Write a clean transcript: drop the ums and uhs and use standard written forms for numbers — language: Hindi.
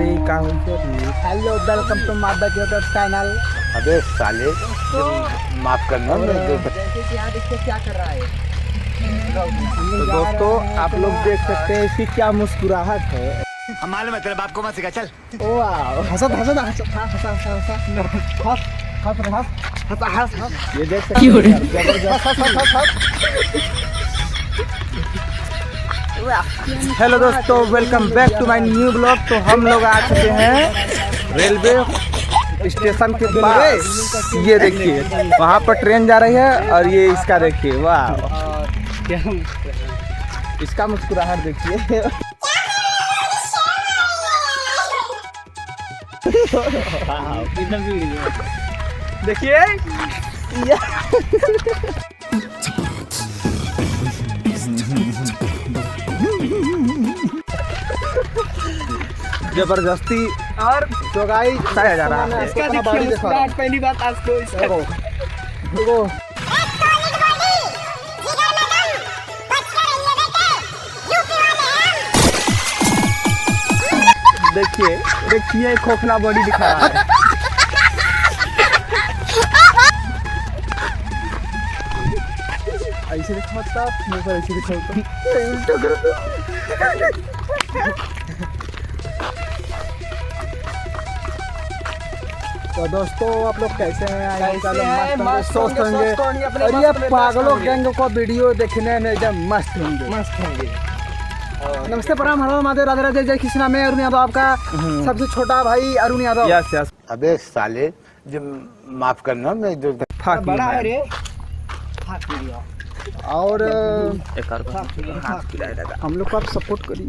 अरे का hello welcome to my YouTube channel. अबे साले माफ करना जैसे कि यहाँ देखिए क्या कर रहा है। तो दोस्तों आप लोग देख सकते हैं इसकी क्या मुस्कुराहट है। हम मालूम है तेरे बाप को मत सिखा चल। वाह हंसत हंसत हंसत हंस ये देख सकते हैं जबरदस्त। हेलो दोस्तों welcome back to my new blog. तो हम लोग आ चुके हैं रेलवे स्टेशन के पास। ये देखिए वहाँ पर ट्रेन जा रही है और ये इसका देखिए वाह इसका मुस्कुराहट देखिए। देखिए जबरदस्ती और तो गाइस बताया जा रहा है। इसका देखिए मुस्कुराहट पहली बात आज को इसका देखो देखिए देखिए खोखला बॉडी दिखा रहा है। ऐसे दिखा था मुंह पर ऐसे दिखा तो दोस्तों आप लोग कैसे हैं? मस्त होंगे और ये पागलों गैंग को वीडियो देखने में एकदम मस्त होंगे। नमस्ते प्रणाम हर महादेव राधे राधे जय कृष्णा। मैं अरुण यादव आपका सबसे छोटा भाई अरुण यादव। यस यस अबे साले जो माफ करना मैं जो बड़ा है रे और हम लोग को आप सपोर्ट करिए।